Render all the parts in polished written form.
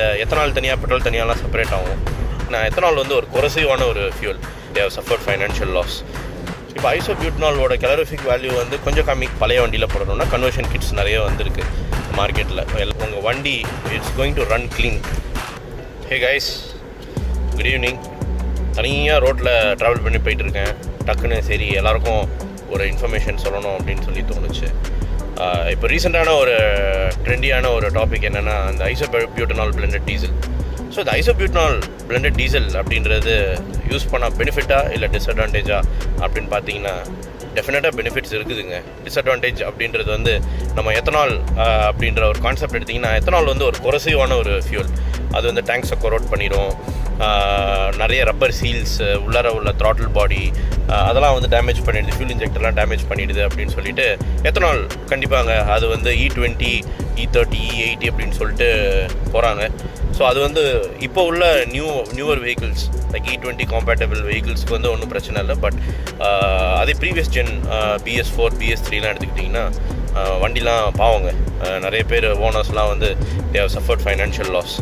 இந்த எத்தனால் தனியாக பெட்ரோல் தனியாலாம் செப்பரேட் ஆகும். நான் எத்தனால் வந்து ஒரு கொரசிவான ஒரு fuel. They have suffered financial loss. இப்போ ஐசோபியூட்டனாலோட கலரிஃபிக் வேல்யூ வந்து கொஞ்சம் கம்மி. பழைய வண்டியில் போடணும்னா கன்வர்ஷன் கிட்ஸ் நிறைய வந்திருக்கு மார்க்கெட்டில். உங்கள் வண்டி it's going to run clean. Hey guys, good evening. தனியாக ரோட்டில் ட்ராவல் பண்ணி போயிட்டுருக்கேன். டக்குன்னு சரி எல்லாேருக்கும் ஒரு இன்ஃபர்மேஷன் சொல்லணும் அப்படின்னு சொல்லி தோணுச்சு. இப்போ ரீசெண்டான ஒரு ட்ரெண்டியான ஒரு டாபிக் என்னென்னா அந்த ஐசோபியூட்டனால் பிளெண்டட் டீசல். ஸோ இந்த ஐசோபியூட்டனால் பிளெண்டட் டீசல் அப்படின்றது யூஸ் பண்ணால் பெனிஃபிட்டாக இல்லை டிஸ்அட்வான்டேஜாக அப்படின்னு பார்த்தீங்கன்னா டெஃபினட்டாக பெனிஃபிட்ஸ் இருக்குதுங்க. டிஸ்அட்வான்டேஜ் அப்படின்றது வந்து நம்ம எத்தனால் அப்படின்ற ஒரு கான்செப்ட் எடுத்திங்கன்னா, எத்தனால் வந்து ஒரு கொரசிவான ஒரு ஃபியூல். அது வந்து டேங்க்ஸை கொரோட் பண்ணிடும். நிறைய ரப்பர் சீல்ஸ், உள்ளார உள்ள த்ராட்டில் பாடி அதெல்லாம் வந்து டேமேஜ் பண்ணிடுது. ஃபியூல் இன்ஜெக்டர்லாம் டேமேஜ் பண்ணிடுது அப்படின்னு சொல்லிட்டு எத்தனால் கண்டிப்பாங்க அது வந்து E20, E30, E80 அப்படின்னு சொல்லிட்டு போகிறாங்க. ஸோ அது வந்து இப்போ உள்ள newer vehicles like E20 compatible வெஹிக்கிள்ஸ்க்கு வந்து ஒன்றும் பிரச்சனை இல்லை. பட் அதே ப்ரீவியஸ் ஜென் BS4, BS3லாம் எடுத்துக்கிட்டிங்கன்னா வண்டிலாம் பாவங்க. நிறைய பேர் ஓனர்ஸ்லாம் வந்து they have suffered financial loss.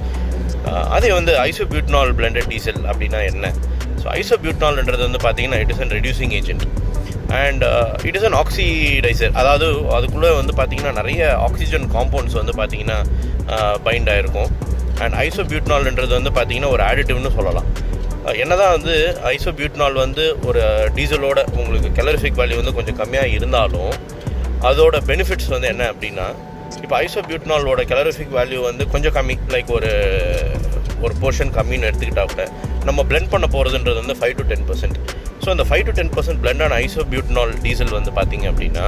அதே வந்து ஐசோபியூட்டனால் பிளெண்டட் டீசல் அப்படின்னா என்ன? ஸோ ஐசோபியூட்டனால்ன்றது வந்து பார்த்திங்கன்னா it is an reducing agent and it is an oxidiser. அதாவது அதுக்குள்ளே வந்து பார்த்திங்கன்னா நிறைய ஆக்சிஜன் காம்பவுண்ட்ஸ் வந்து பார்த்திங்கன்னா பைண்ட் ஆகிருக்கும். அண்ட் ஐசோபியூட்டனால்ன்றது வந்து பார்த்திங்கன்னா ஒரு ஆடிட்டிவ்னு சொல்லலாம். என்னதான் வந்து ஐசோபியூட்டனால் வந்து ஒரு டீசலோட உங்களுக்கு கலரிஃபிக் வேல்யூ வந்து கொஞ்சம் கம்மியாக இருந்தாலும் அதோட பெனிஃபிட்ஸ் வந்து என்ன அப்படின்னா, இப்போ ஐசோபியூட்டனாலோட கலரிஃபிக் வேல்யூ வந்து கொஞ்சம் கம்மி, லைக் ஒரு போர்ஷன் கம்மின்னு எடுத்துக்கிட்டா கூட நம்ம பிளெண்ட் பண்ண போகிறதுன்றது வந்து 5 to 10%. ஸோ அந்த 5 to 10% பிளெண்டான ஐசோபியூட்டனால் டீசல் வந்து பார்த்திங்க அப்படின்னா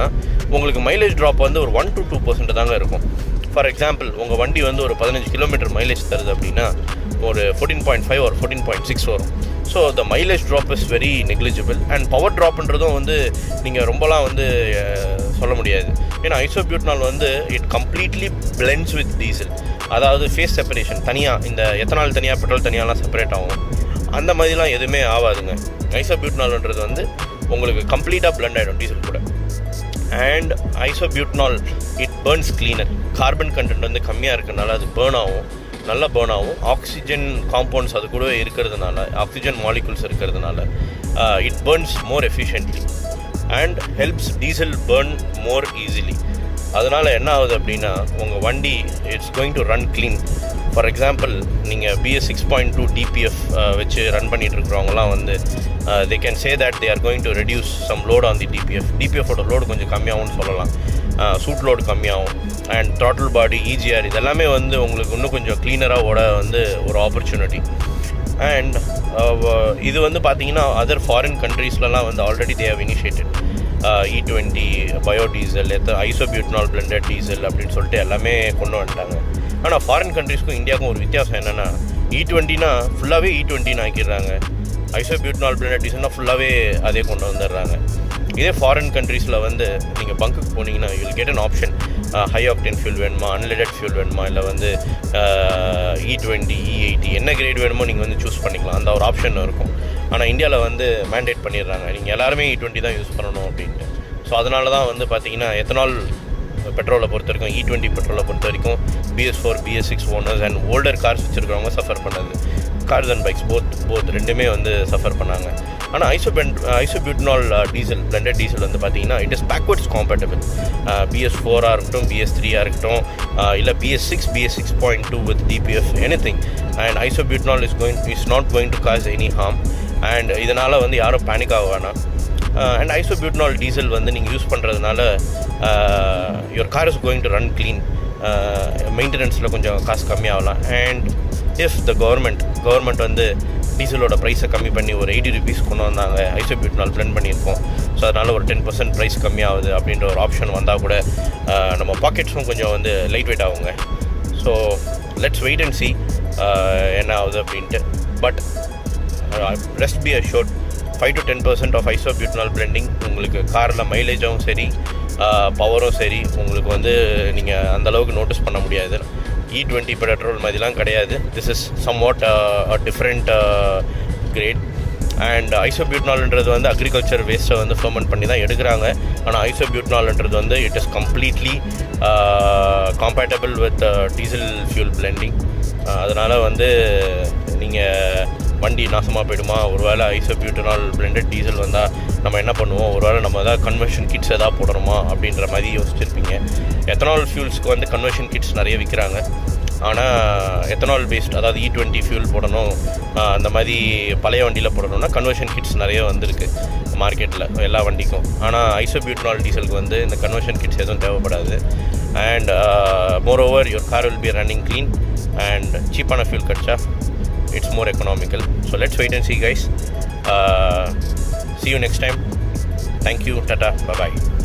உங்களுக்கு மைலேஜ் ட்ராப் வந்து ஒரு 1 to 2% தாங்க இருக்கும். ஃபார் எக்ஸாம்பிள் உங்கள் வண்டி வந்து ஒரு 15 கிலோமீட்டர் மைலேஜ் தருது அப்படின்னா ஒரு 14.5 or 14.6 வரும். So the mileage drop is very negligible. And power ட்ராப்ன்றதும் வந்து நீங்கள் ரொம்பலாம் வந்து சொல்ல முடியாது. ஏன்னா ஐசோபியூட்டனால் வந்து it completely blends with diesel. அதாவது ஃபேஸ் செப்பரேஷன் தனியாக, இந்த எத்தனால் தனியாக பெட்ரோல் தனியாலாம் செப்பரேட் ஆகும், அந்த மாதிரிலாம் எதுவுமே ஆகாதுங்க. ஐசோபியூட்டனால்ன்றது வந்து உங்களுக்கு கம்ப்ளீட்டாக பிளெண்ட் ஆகிடும் டீசல் கூட. And isobutanol it burns cleaner. Carbon content வந்து கம்மியாக இருக்கிறதுனால அது பேர்ன் ஆகும், நல்லா பேர்ன் ஆகும். ஆக்சிஜன் காம்பவுண்ட்ஸ் அது கூட இருக்கிறதுனால, ஆக்சிஜன் மாலிகுல்ஸ் இருக்கிறதுனால it Burns more efficiently and helps diesel burn more easily. அதனால் என்ன ஆகுது அப்படின்னா உங்கள் வண்டி it's going to run clean. For example நீங்கள் BS 6.2 DPF வச்சு ரன் பண்ணிகிட்ருக்கிறவங்களாம் வந்து they can say that they are going to reduce some load on the DPFோட லோடு கொஞ்சம் கம்மியாகும்னு சொல்லலாம். சூட் லோடு கம்மியாகும். அண்ட் த்ராட்டில் பாடி, EGR இதெல்லாமே வந்து உங்களுக்கு இன்னும் கொஞ்சம் க்ளீனராக ஓட வந்து ஒரு ஆப்பர்ச்சுனிட்டி. அண்ட் இது வந்து பார்த்திங்கன்னா அதர் ஃபாரின் கண்ட்ரீஸ்லலாம் வந்து already they have initiated E20 biodiesel, isobutanol blended diesel அப்படின்னு சொல்லிட்டு எல்லாமே கொண்டு வந்துட்டாங்க. ஆனால் ஃபாரின் கண்ட்ரீஸ்க்கும் இந்தியாவுக்கும் ஒரு வித்தியாசம் என்னென்னா, E20னா ஃபுல்லாகவே E20ன்னு ஆக்கிடுறாங்க. ஐசோபியூட்டனால் பிளெண்டட் டீசல்னால் ஃபுல்லாகவே அதே கொண்டு வந்துடுறாங்க. இதே ஃபாரின் கண்ட்ரீஸில் வந்து நீங்கள் பங்குக்கு போனீங்கன்னா you will get an option. High octane fuel வேணுமா, அன்லிடட் ஃபியூல் வேணுமா, இல்லை வந்து E20, E80 என்ன கிரேட் வேணுமோ நீங்கள் வந்து சூஸ் பண்ணிக்கலாம். அந்த ஒரு ஆப்ஷன் இருக்கும். ஆனால் இந்தியாவில் வந்து மேண்டேட் பண்ணிடுறாங்க, நீங்கள் எல்லாருமே E20 தான் யூஸ் பண்ணணும் அப்படின்ட்டு. ஸோ அதனால தான் வந்து பார்த்திங்கன்னா எத்தனால் பெட்ரோலை பொறுத்த வரைக்கும், E20 பெட்ரோலை பொறுத்த வரைக்கும் BS4, BS6 owners and older cars வச்சுருக்கிறவங்க சஃபர் பண்ணது. கார்ஸ் அண்ட் பைக்ஸ் போத் ரெண்டுமே வந்து சஃபர் பண்ணாங்க. ஆனால் ஐசோபியூட்டனால் டீசல், பிளெண்டட் டீசல் வந்து பார்த்திங்கன்னா it is backwards compatible. BS4 இருக்கட்டும், BS3 இருக்கட்டும், இல்லை BS6, BS 6.2 with DPF, anything. And isobutanol is not going to cause any harm. அண்ட் இதனால் வந்து யாரும் பேனிக் ஆக வேணாம். அண்ட் ஐசோபியூட்டனால் டீசல் வந்து நீங்கள் யூஸ் பண்ணுறதுனால your car is going to run clean. மெயின்டெனன்ஸில் கொஞ்சம் காசு கம்மியாகலாம். அண்ட் இஃப் த கவர்மெண்ட் வந்து டீசலோட ப்ரைஸை கம்மி பண்ணி ஒரு 80 rupees கொண்டு வந்தாங்க, ஐசோபியூட்டனால் பிளெண்ட் பண்ணியிருக்கோம், ஸோ அதனால் ஒரு 10% ப்ரைஸ் கம்மியாகுது அப்படின்ற ஒரு ஆப்ஷன் வந்தால் கூட நம்ம பாக்கெட்ஸும் கொஞ்சம் வந்து லைட் வெயிட் ஆகுங்க. So let's wait and see என்ன ஆகுது அப்படின்ட்டு. But rest be assured, 5 to 10% of isobutanol blending உங்களுக்கு காரில் மைலேஜும் சரி, பவரும் சரி உங்களுக்கு வந்து நீங்கள் அந்தளவுக்கு நோட்டீஸ் பண்ண முடியாது. E20 பெட்ரோல் மாதிரிலாம் கிடையாது. This is somewhat different great. And ஐசோபியூட்டனால்ன்றது வந்து அக்ரிகல்ச்சர் வேஸ்ட்டை வந்து ஃபெர்மெண்ட் பண்ணி தான் எடுக்கிறாங்க. ஆனால் ஐசோபியூட்டனால்ன்றது வந்து it is completely compatible with diesel fuel blending. அதனால் வந்து நீங்கள் வண்டி நாசமாக போயிடுமா, ஒரு வேளை ஐசோபியூட்டனால் பிளெண்டட் டீசல் வந்தால் நம்ம என்ன பண்ணுவோம், ஒரு வேளை நம்ம எதாவது கன்வர்ஷன் கிட்ஸ் எதாவது போடணுமா அப்படின்ற மாதிரி யோசிச்சிருப்பீங்க. எத்தனால் ஃபியூல்ஸ்க்கு வந்து கன்வர்ஷன் கிட்ஸ் நிறைய விற்கிறாங்க. ஆனால் எத்தனால் பேஸ்ட், அதாவது E20 ஃபியூல் போடணும், அந்த மாதிரி பழைய வண்டியில் போடணும்னா கன்வர்ஷன் கிட்ஸ் நிறைய வந்திருக்கு மார்க்கெட்டில் எல்லா வண்டிக்கும். ஆனால் ஐசோபியூட்டனால் டீசலுக்கு வந்து இந்த கன்வர்ஷன் கிட்ஸ் எதுவும் தேவைப்படாது. And moreover your car will be running clean and சீப்பான ஃபியூல் கிடச்சா it's more economical. So let's wait and see, guys. See you next time. Thank you. Tata. Bye bye.